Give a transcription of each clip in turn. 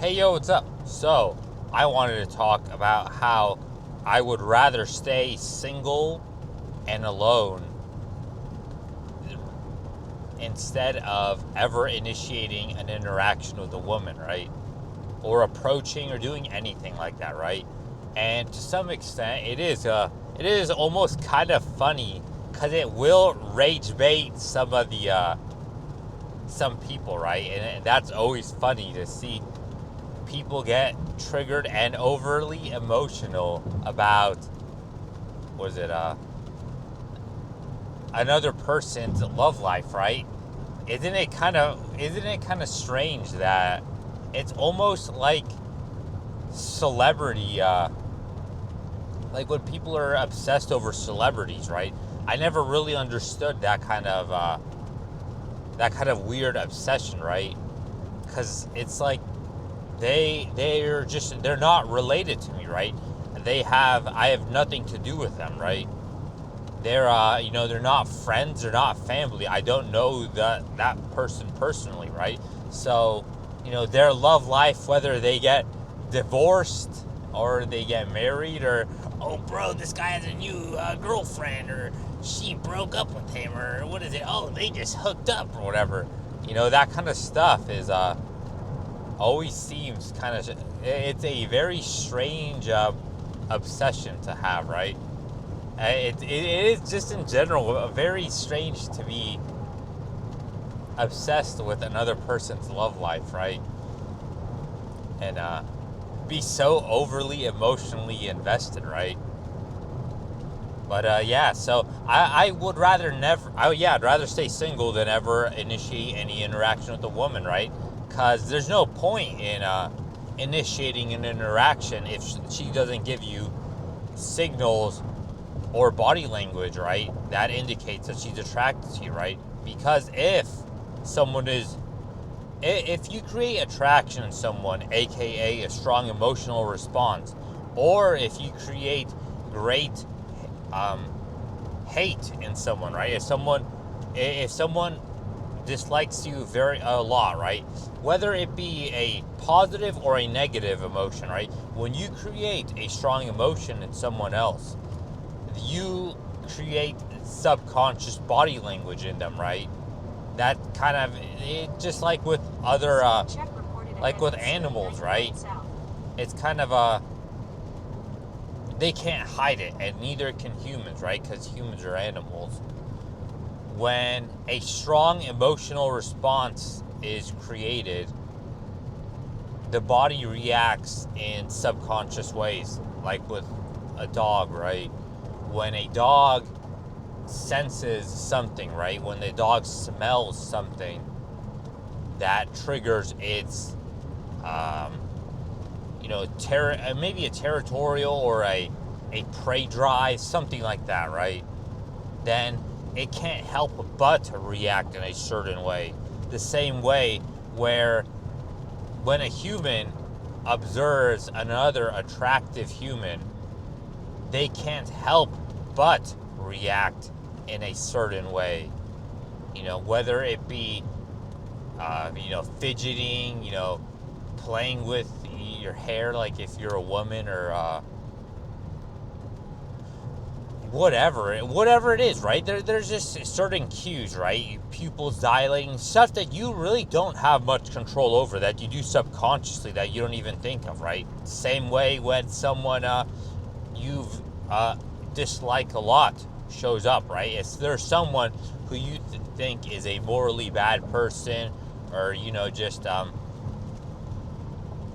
Hey yo, what's up? So, I wanted to talk about how I would rather stay single and alone instead of ever initiating an interaction with a woman, right? Or approaching or doing anything like that, right? And to some extent, it is almost kind of funny because it will rage bait some of the some people, right? And that's always funny to see people get triggered and overly emotional about was it another person's love life, right? Isn't it kind of strange that it's almost like celebrity like when people are obsessed over celebrities, right? I never really understood that kind of weird obsession, right? Cuz it's like they're not related to me, right? I have nothing to do with them, right? They're not friends, they're not family. I don't know that person personally, right? So, their love life, whether they get divorced or they get married, or oh bro, this guy has a new girlfriend, or she broke up with him, or what is it? Oh, they just hooked up or whatever. That kind of stuff is always seems kind of, it's a very strange obsession to have, right? It is just in general very strange to be obsessed with another person's love life, right? And be so overly emotionally invested, right? But yeah, so I would rather never. I'd rather stay single than ever initiate any interaction with a woman, right? Because there's no point in initiating an interaction if she doesn't give you signals or body language, right? That indicates that she's attracted to you, right? Because someone is, if you create attraction in someone, aka a strong emotional response, or if you create great um, hate in someone, right? If someone dislikes you a lot, right? Whether it be a positive or a negative emotion, right? When you create a strong emotion in someone else, you create subconscious body language in them, right? That kind of, just like with other, like with animals, right? It's kind of they can't hide it, and neither can humans, right? Because humans are animals. When a strong emotional response is created, the body reacts in subconscious ways, like with a dog, right? When a dog senses something, right? When the dog smells something, that triggers its, maybe a territorial or a prey drive, something like that, right? Then it can't help but react in a certain way. The same way where when a human observes another attractive human, they can't help but react in a certain way. Whether it be, fidgeting, playing with your hair, like if you're a woman, or whatever it is, right? There's just certain cues, right? Pupils dilating, stuff that you really don't have much control over, that you do subconsciously, that you don't even think of, right? Same way when someone you've dislike a lot shows up, right? If there's someone who you think is a morally bad person, or just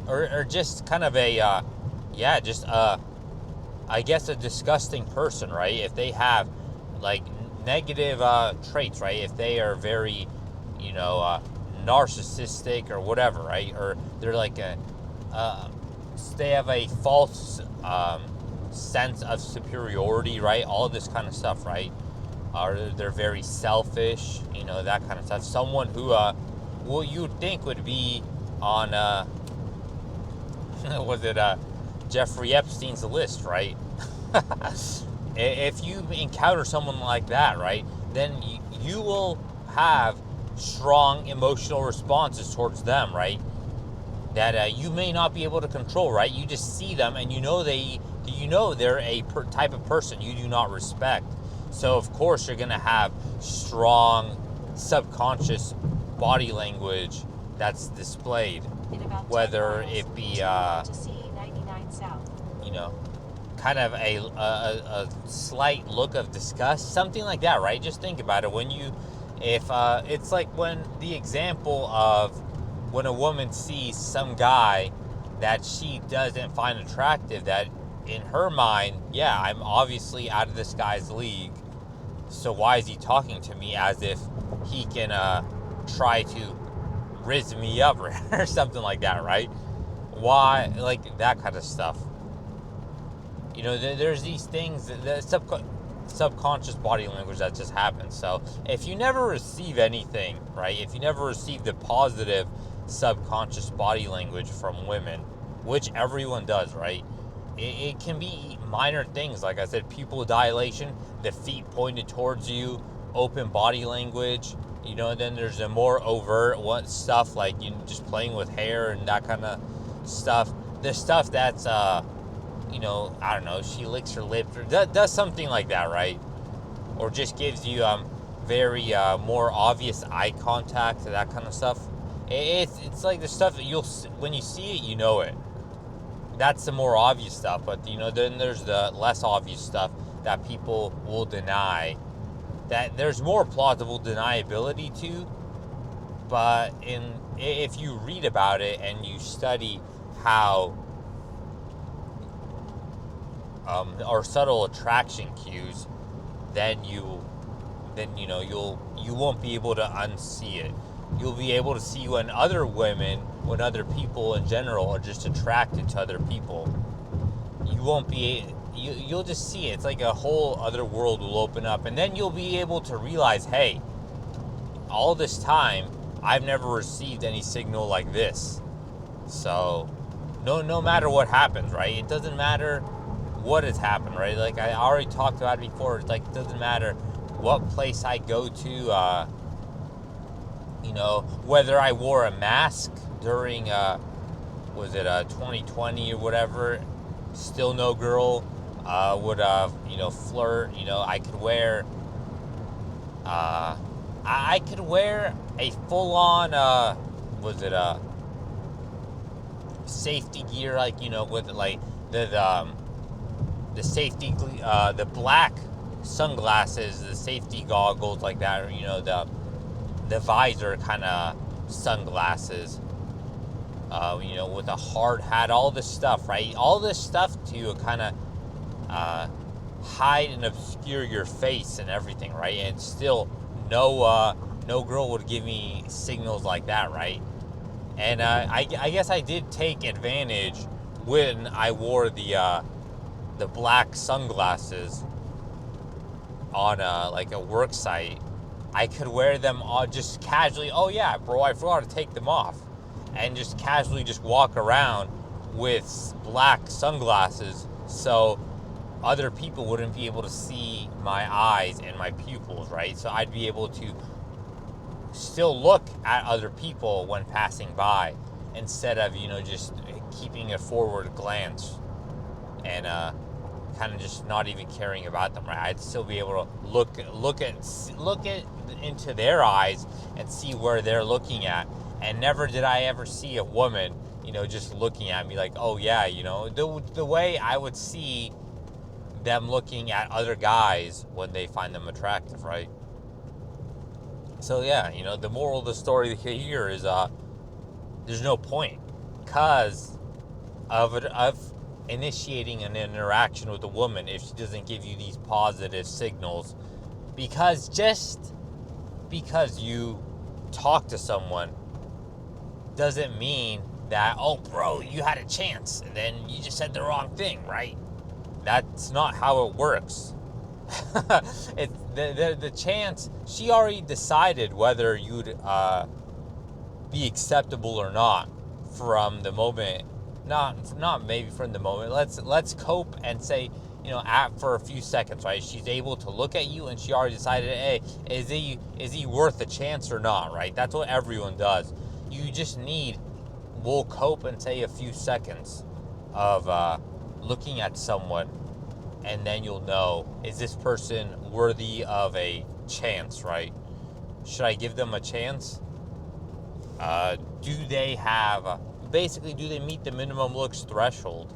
or just kind of a I guess a disgusting person, right? If they have like negative traits, right? If they are very, narcissistic or whatever, right? Or they're like they have a false sense of superiority, right? All this kind of stuff, right? Or they're very selfish, that kind of stuff. Someone who, you'd think would be on, was it Jeffrey Epstein's list, right? If you encounter someone like that, right, then you will have strong emotional responses towards them, right? that you may not be able to control, right? You just see them and you know they're a type of person you do not respect. So of course you're gonna have strong subconscious body language that's displayed, whether it be you know, kind of a slight look of disgust, something like that, right? Just think about it. If it's like when the example of when a woman sees some guy that she doesn't find attractive, that in her mind, yeah, I'm obviously out of this guy's league, so why is he talking to me as if he can try to rizz me up or something like that, right? Why, like that kind of stuff. There's these things, the subconscious body language that just happens. So if you never receive anything, right? If you never receive the positive subconscious body language from women, which everyone does, right? It can be minor things. Like I said, pupil dilation, the feet pointed towards you, open body language. Then there's the more overt stuff, like just playing with hair and that kind of stuff. The stuff that's I don't know, she licks her lips or does something like that, right? Or just gives you very more obvious eye contact, that kind of stuff. It's like the stuff that when you see it, you know it. That's the more obvious stuff, but then there's the less obvious stuff that people will deny, that there's more plausible deniability to. But if you read about it and you study how or subtle attraction cues, then you won't be able to unsee it. You'll be able to see when other women, when other people in general are just attracted to other people. You'll just see it. It's like a whole other world will open up, and then you'll be able to realize, hey, all this time I've never received any signal like this. So no matter what happens, right? It doesn't matter what has happened, right? Like I already talked about it before. It's like, it doesn't matter what place I go to, whether I wore a mask during was it 2020 or whatever, still no girl would flirt. I could wear I could wear a full-on was it safety gear, like with like the safety, the black sunglasses, the safety goggles like that, or the visor kind of sunglasses, with a hard hat, all this stuff, right? All this stuff to kind of hide and obscure your face and everything, right? And still, no girl would give me signals like that, right? And I guess I did take advantage when I wore the black sunglasses on like a work site. I could wear them just casually. Oh yeah, bro, I forgot to take them off, and just casually just walk around with black sunglasses, so other people wouldn't be able to see my eyes and my pupils, right? So I'd be able to still look at other people when passing by, instead of just keeping a forward glance and kind of just not even caring about them, right? I'd still be able to look at into their eyes and see where they're looking at. And never did I ever see a woman, just looking at me like, oh yeah, the way I would see them looking at other guys when they find them attractive, right? So yeah, the moral of the story here is there's no point, because of initiating an interaction with a woman if she doesn't give you these positive signals. Because just because you talk to someone doesn't mean that, oh bro, you had a chance and then you just said the wrong thing, right? That's not how it works. It's the chance, she already decided whether you'd be acceptable or not from the moment. Not maybe from the moment. Let's cope and say, for a few seconds, right? She's able to look at you and she already decided, hey, is he worth a chance or not, right? That's what everyone does. You just need will cope in, say, a few seconds of looking at someone, and then you'll know, is this person worthy of a chance, right? Should I give them a chance? Do they meet the minimum looks threshold?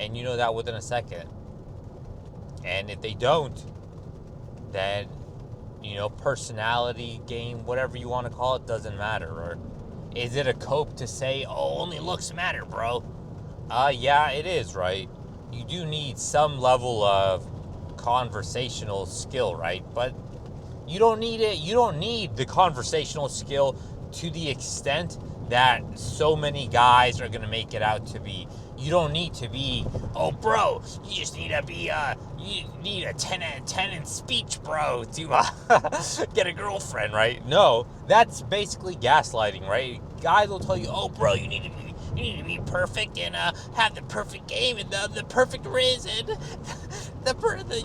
And you know that within a second. And if they don't, then, personality game, whatever you want to call it, doesn't matter. Or is it a cope to say, oh, only looks matter, bro? Yeah, it is, right? You do need some level of conversational skill, right? But you don't need it. You don't need the conversational skill to the extent that so many guys are going to make it out to be. You don't need to be, oh, bro, you just need to be, you need a 10 out of 10 in speech, bro, to get a girlfriend, right? No, that's basically gaslighting, right? Guys will tell you, oh, bro, you need to be perfect and have the perfect game and the perfect riz and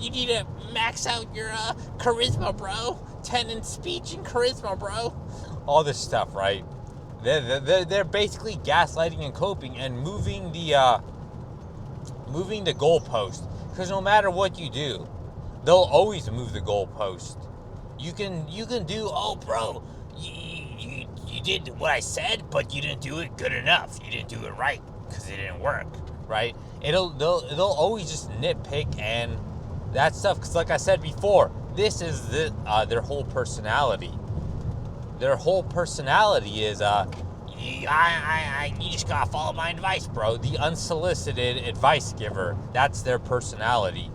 you need to max out your charisma, bro. 10 in speech and charisma, bro. All this stuff, right? They're basically gaslighting and coping and moving the goalpost. Because no matter what you do, they'll always move the goalpost. You can do, oh, bro, you did what I said, but you didn't do it good enough. You didn't do it right because it didn't work, right? They'll always just nitpick and that stuff. Because like I said before, this is their whole personality. Their whole personality is, you just gotta follow my advice, bro. The unsolicited advice giver. That's their personality.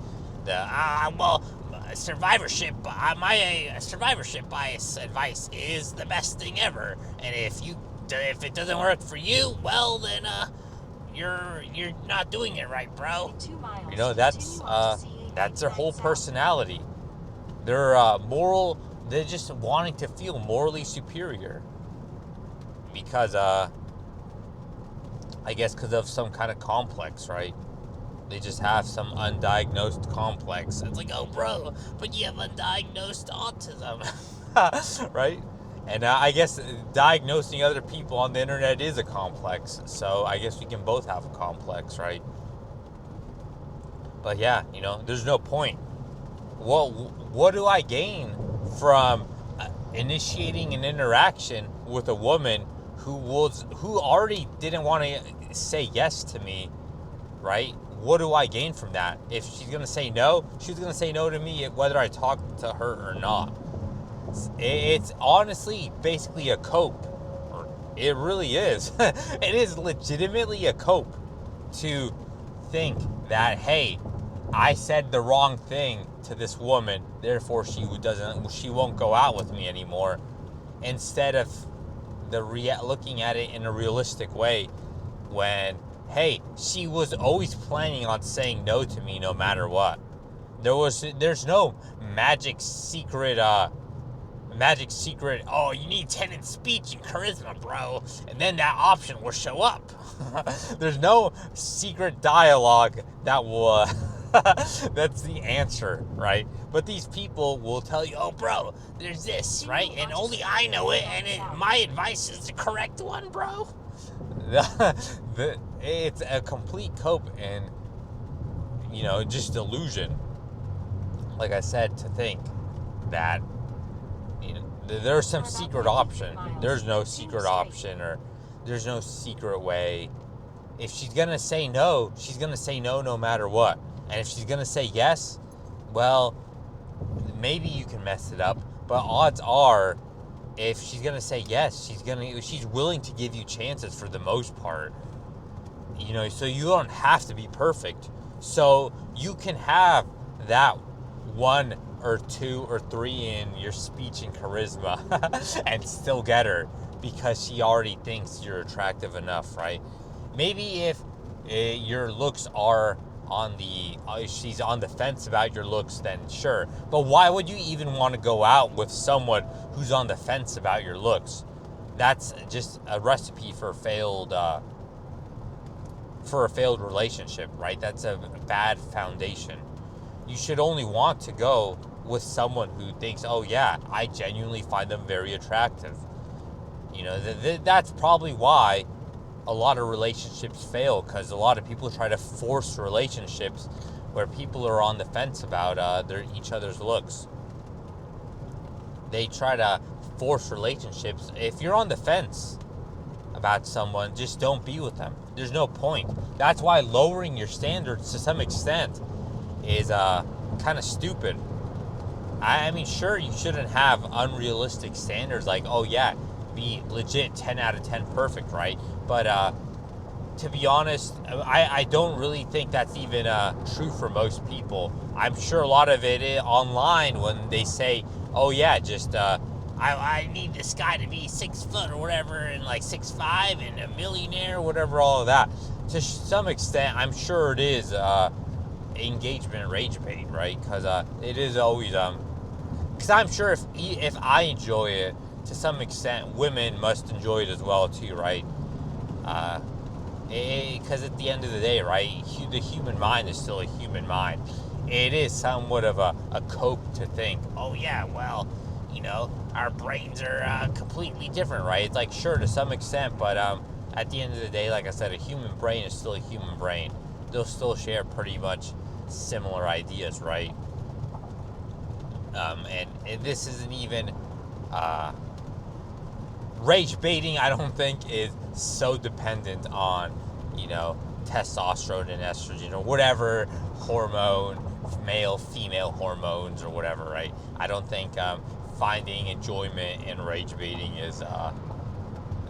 Survivorship. My survivorship bias advice is the best thing ever. And if it doesn't work for you, well then, you're not doing it right, bro. That's their whole personality. They're moral. They're just wanting to feel morally superior because, I guess because of some kind of complex, right? They just have some undiagnosed complex. It's like, oh, bro, but you have undiagnosed autism, right? And I guess diagnosing other people on the internet is a complex. So I guess we can both have a complex, right? But yeah, there's no point. What do I gain from initiating an interaction with a woman who already didn't want to say yes to me, right? What do I gain from that? If she's going to say no, she's going to say no to me whether I talk to her or not. It's honestly basically a cope. It really is. It is legitimately a cope to think that, hey, I said the wrong thing to this woman, therefore she won't go out with me anymore, instead of looking at it in a realistic way when, hey, she was always planning on saying no to me no matter what. There's no magic secret, oh, you need 10 in speech and charisma, bro, and then that option will show up. There's no secret dialogue that will that's the answer, right? But these people will tell you, oh, bro, there's this, right? And only I know it, and my advice is the correct one, bro. It's a complete cope and, just illusion. Like I said, to think that, there's some secret option. There's no secret option, or there's no secret way. If she's going to say no, she's going to say no no matter what. And if she's going to say yes, well, maybe you can mess it up. But odds are, if she's going to say yes, she's willing to give you chances for the most part. So you don't have to be perfect. So you can have that 1 or 2 or 3 in your speech and charisma and still get her because she already thinks you're attractive enough, right? Maybe if your looks are she's on the fence about your looks, then sure. But why would you even want to go out with someone who's on the fence about your looks? That's just a recipe for a failed relationship, right? That's a bad foundation. You should only want to go with someone who thinks, oh yeah, I genuinely find them very attractive. That's probably why a lot of relationships fail because a lot of people try to force relationships where people are on the fence about each other's looks. They try to force relationships. If you're on the fence about someone, just don't be with them. There's no point. That's why lowering your standards to some extent is kind of stupid. I mean, sure, you shouldn't have unrealistic standards like, oh yeah, be legit 10 out of 10 perfect, right? But to be honest, I don't really think that's even true for most people. I'm sure a lot of it is online when they say, oh yeah, just I need this guy to be 6 foot or whatever, and like 6'5" and a millionaire, whatever, all of that. To some extent, I'm sure it is engagement rage bait, right? Because it is always because I'm sure if I enjoy it to some extent, women must enjoy it as well too, right? Because at the end of the day, right, the human mind is still a human mind. It is somewhat of a cope to think, oh yeah, well, our brains are completely different, right? It's like, sure, to some extent, but at the end of the day, like I said, a human brain is still a human brain. They'll still share pretty much similar ideas, right? And this isn't even rage baiting. I don't think is so dependent on testosterone and estrogen or whatever hormone, male female hormones or whatever, right? I don't think finding enjoyment in rage baiting is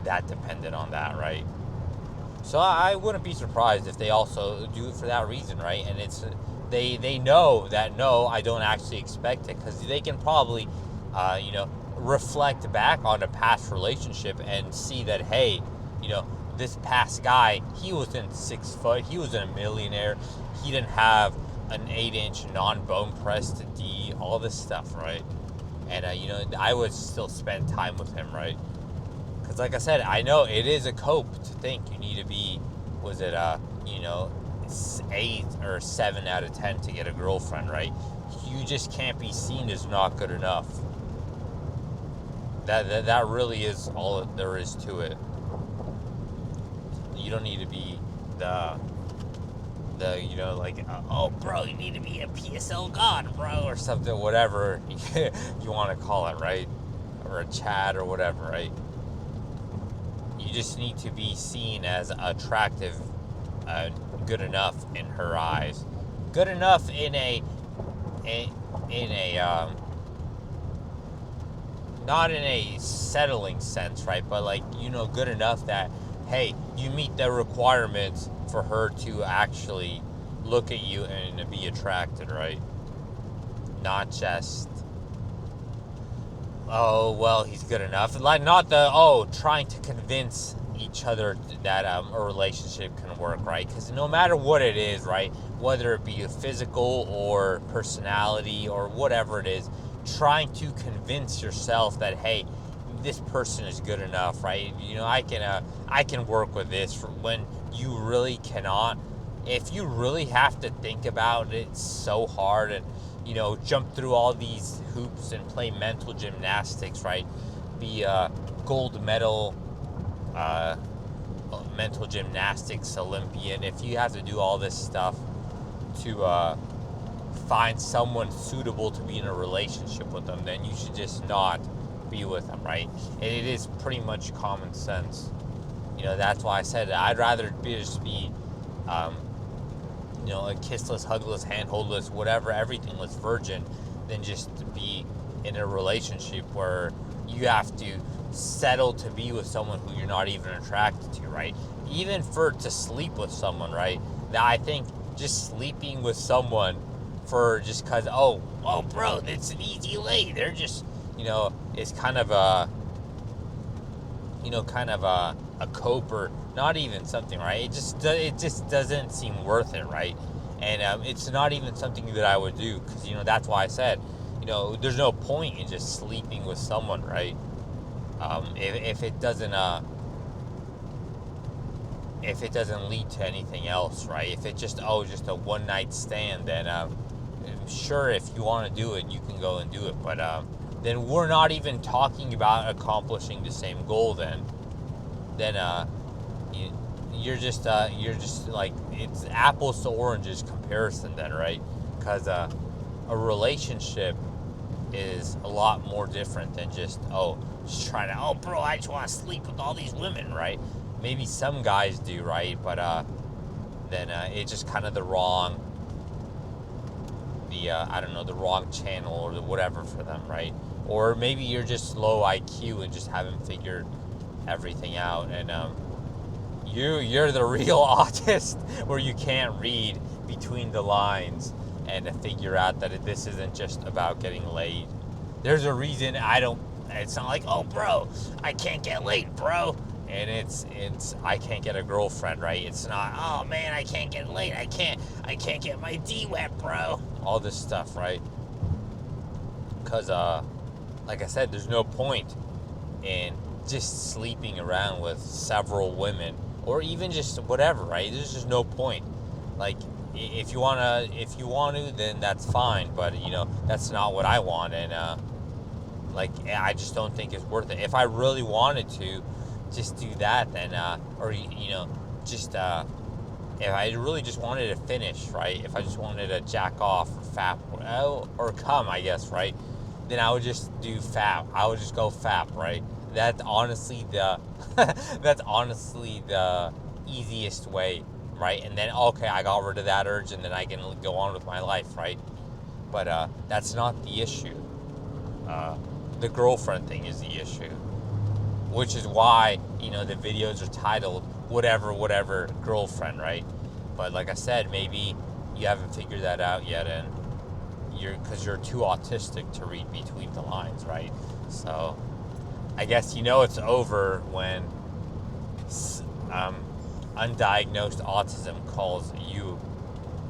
that dependent on that, right? So I wouldn't be surprised if they also do it for that reason, right? And it's they know that, no, I don't actually expect it, because they can probably reflect back on a past relationship and see that, hey, this past guy, he wasn't 6 foot, he wasn't a millionaire, he didn't have an 8-inch non-bone pressed D, all this stuff, right? And I would still spend time with him, right? Because like I said, I know it is a cope to think you need to be, 8 or 7 out of 10 to get a girlfriend, right? You just can't be seen as not good enough. That really is all there is to it. You don't need to be the oh bro, you need to be a PSL god, bro, or something, whatever you want to call it, right? Or a Chad or whatever, right? You just need to be seen as attractive, good enough in her eyes, good enough in a not in a settling sense, right? But good enough that, hey, you meet the requirements for her to actually look at you and be attracted, right? Not just, oh, well, he's good enough. Like, not trying to convince each other that a relationship can work, right? Because no matter what it is, right, whether it be a physical or personality or whatever it is, trying to convince yourself that, hey, this person is good enough, right? I can work with this, when you really cannot. If you really have to think about it so hard and jump through all these hoops and play mental gymnastics, right? Be a gold medal mental gymnastics Olympian. If you have to do all this stuff to find someone suitable to be in a relationship with them, then you should just not be with them, right? And it is pretty much common sense. That's why I said I'd rather just be a kissless, hugless, handholdless, whatever, everythingless virgin, than just to be in a relationship where you have to settle to be with someone who you're not even attracted to, right? Even to sleep with someone, right? Now, I think just sleeping with someone for just because, oh bro, it's an easy lay, they're just, it's kind of a cope, or not even something, right? It just doesn't seem worth it, right? And it's not even something that I would do, because that's why I said, there's no point in just sleeping with someone, right? If it doesn't lead to anything else, right? If it's just a one night stand, then sure, if you want to do it, you can go and do it, but then we're not even talking about accomplishing the same goal. Then you're just like, it's apples to oranges comparison then, right? Because a relationship is a lot more different than just trying to, bro, I just want to sleep with all these women, right? Maybe some guys do, right? But then it's just kind of the wrong channel or the whatever for them, right? Or maybe you're just low IQ and just haven't figured everything out, and you're the real autist where you can't read between the lines and to figure out that this isn't just about getting laid. There's a reason it's not like, oh bro, I can't get laid, bro. And it's I can't get a girlfriend, right? It's not, oh man, I can't get laid. I can't get my D wet, bro. All this stuff, right? Because like I said, there's no point in just sleeping around with several women or even just whatever, right? There's just no point. Like, if you want to, then that's fine, but that's not what I want, and I just don't think it's worth it. If I really wanted to just do that, then just if I really just wanted to finish, right? If I just wanted to jack off or fap or come, I guess, right? Then I would just do fap. I would just go fap, right? That's honestly the easiest way, right? And then, okay, I got rid of that urge, and then I can go on with my life, right? But that's not the issue. The girlfriend thing is the issue, which is why the videos are titled whatever girlfriend, right? But like I said, maybe you haven't figured that out yet, and because you're too autistic to read between the lines, right? So I guess it's over when undiagnosed autism calls you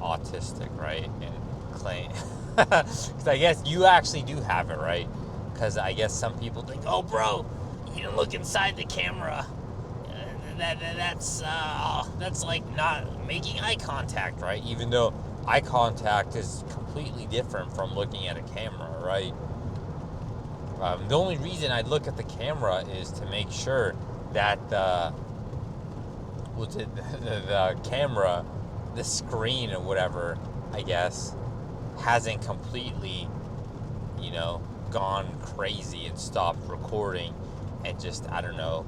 autistic, right? And claim, because I guess you actually do have it, right? Because I guess some people think, oh bro, you look inside the camera, that's like not making eye contact, right? Even though eye contact is completely different from looking at a camera, right? The only reason I look at the camera is to make sure that the camera, the screen or whatever, I guess, hasn't completely, gone crazy and stopped recording and just, I don't know,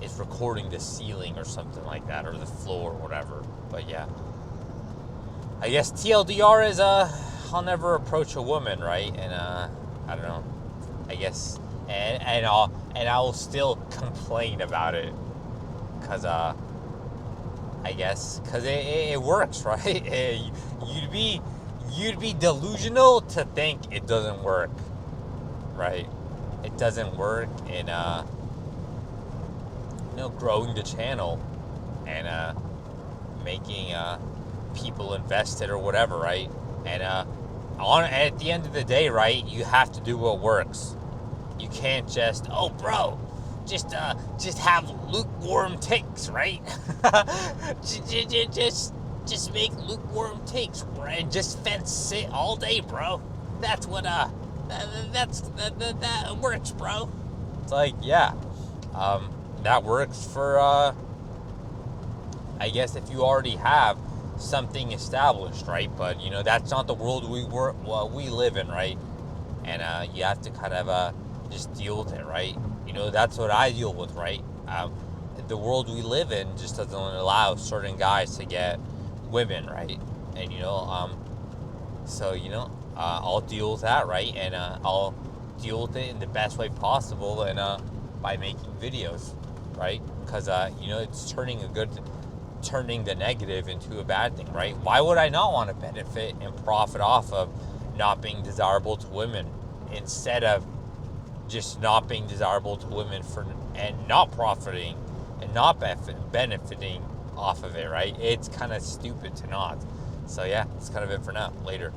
it's recording the ceiling or something like that, or the floor or whatever. But yeah, I guess TLDR is I'll never approach a woman, right? And I don't know, I guess, and I will still complain about it, because I guess because it works, right? You'd be delusional to think it doesn't work, right? It doesn't work in growing the channel and making people invested or whatever, right? And at the end of the day, right, you have to do what works. You can't just, oh bro, just have lukewarm takes, right? just make lukewarm takes and just fence it all day, bro. That's what that works, bro. It's like, yeah, that works for I guess if you already have something established, right? But that's not the world we live in, right? And you have to kind of just deal with it, right? That's what I deal with, right? The world we live in just doesn't allow certain guys to get women, right? And so I'll deal with that, right? And I'll deal with it in the best way possible, and by making videos, right? Because it's turning the negative into a bad thing, right? Why would I not want to benefit and profit off of not being desirable to women, instead of just not being desirable to women and not profiting and not benefiting off of it, right? It's kind of stupid to not. So yeah, that's kind of it for now. Later.